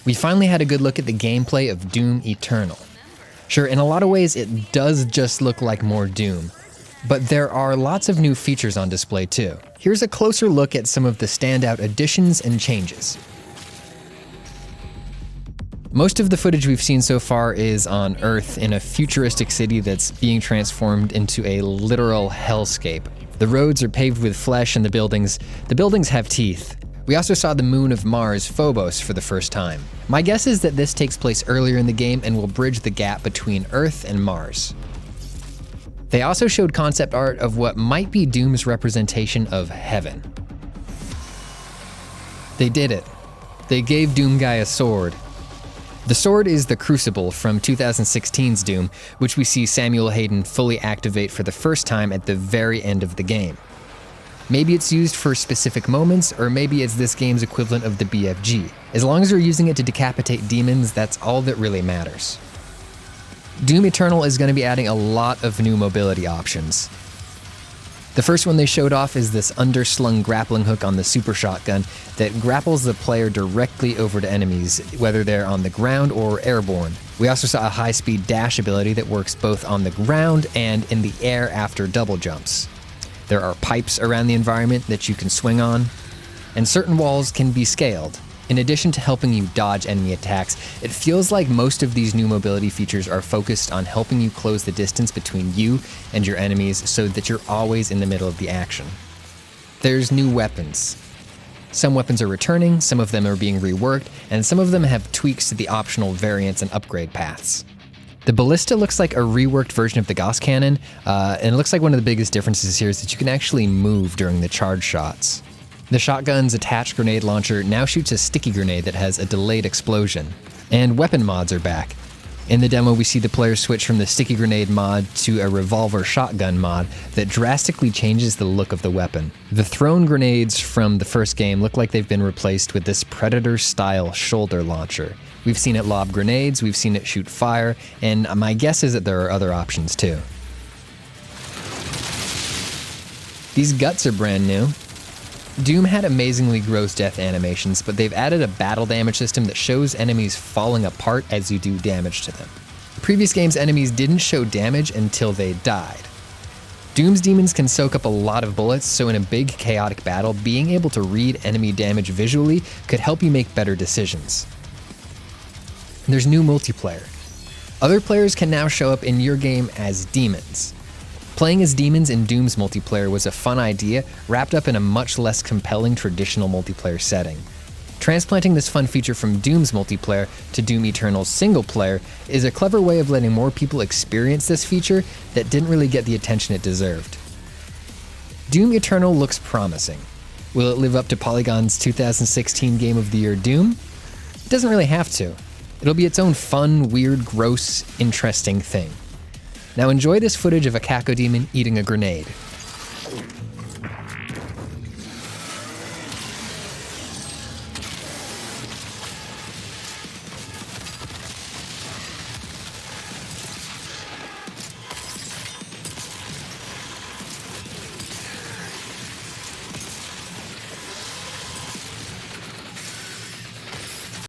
We finally had a good look at the gameplay of Doom Eternal. Sure, in a lot of ways it does just look like more Doom, but there are lots of new features on display too. Here's a closer look at some of the standout additions and changes. Most of the footage we've seen so far is on Earth in a futuristic city that's being transformed into a literal hellscape. The roads are paved with flesh and the buildings have teeth. We also saw the moon of Mars, Phobos, for the first time. My guess is that this takes place earlier in the game and will bridge the gap between Earth and Mars. They also showed concept art of what might be Doom's representation of heaven. They did it. They gave Doom Guy a sword. The sword is the Crucible from 2016's Doom, which we see Samuel Hayden fully activate for the first time at the very end of the game. Maybe it's used for specific moments, or maybe it's this game's equivalent of the BFG. As long as you're using it to decapitate demons, that's all that really matters. Doom Eternal is going to be adding a lot of new mobility options. The first one they showed off is this underslung grappling hook on the super shotgun that grapples the player directly over to enemies, whether they're on the ground or airborne. We also saw a high-speed dash ability that works both on the ground and in the air after double jumps. There are pipes around the environment that you can swing on, and certain walls can be scaled. In addition to helping you dodge enemy attacks, it feels like most of these new mobility features are focused on helping you close the distance between you and your enemies so that you're always in the middle of the action. There's new weapons. Some weapons are returning, some of them are being reworked, and some of them have tweaks to the optional variants and upgrade paths. The ballista looks like a reworked version of the Gauss cannon, and it looks like one of the biggest differences here is that you can actually move during the charge shots. The shotgun's attached grenade launcher now shoots a sticky grenade that has a delayed explosion. And weapon mods are back. In the demo, we see the player switch from the sticky grenade mod to a revolver shotgun mod that drastically changes the look of the weapon. The thrown grenades from the first game look like they've been replaced with this Predator-style shoulder launcher. We've seen it lob grenades, we've seen it shoot fire, and my guess is that there are other options too. These guts are brand new. Doom had amazingly gross death animations, but they've added a battle damage system that shows enemies falling apart as you do damage to them. Previous games' enemies didn't show damage until they died. Doom's demons can soak up a lot of bullets, so in a big chaotic battle, being able to read enemy damage visually could help you make better decisions. There's new multiplayer. Other players can now show up in your game as demons. Playing as demons in Doom's multiplayer was a fun idea, wrapped up in a much less compelling traditional multiplayer setting. Transplanting this fun feature from Doom's multiplayer to Doom Eternal's single player is a clever way of letting more people experience this feature that didn't really get the attention it deserved. Doom Eternal looks promising. Will it live up to Polygon's 2016 Game of the Year Doom? It doesn't really have to. It'll be its own fun, weird, gross, interesting thing. Now enjoy this footage of a Cacodemon eating a grenade.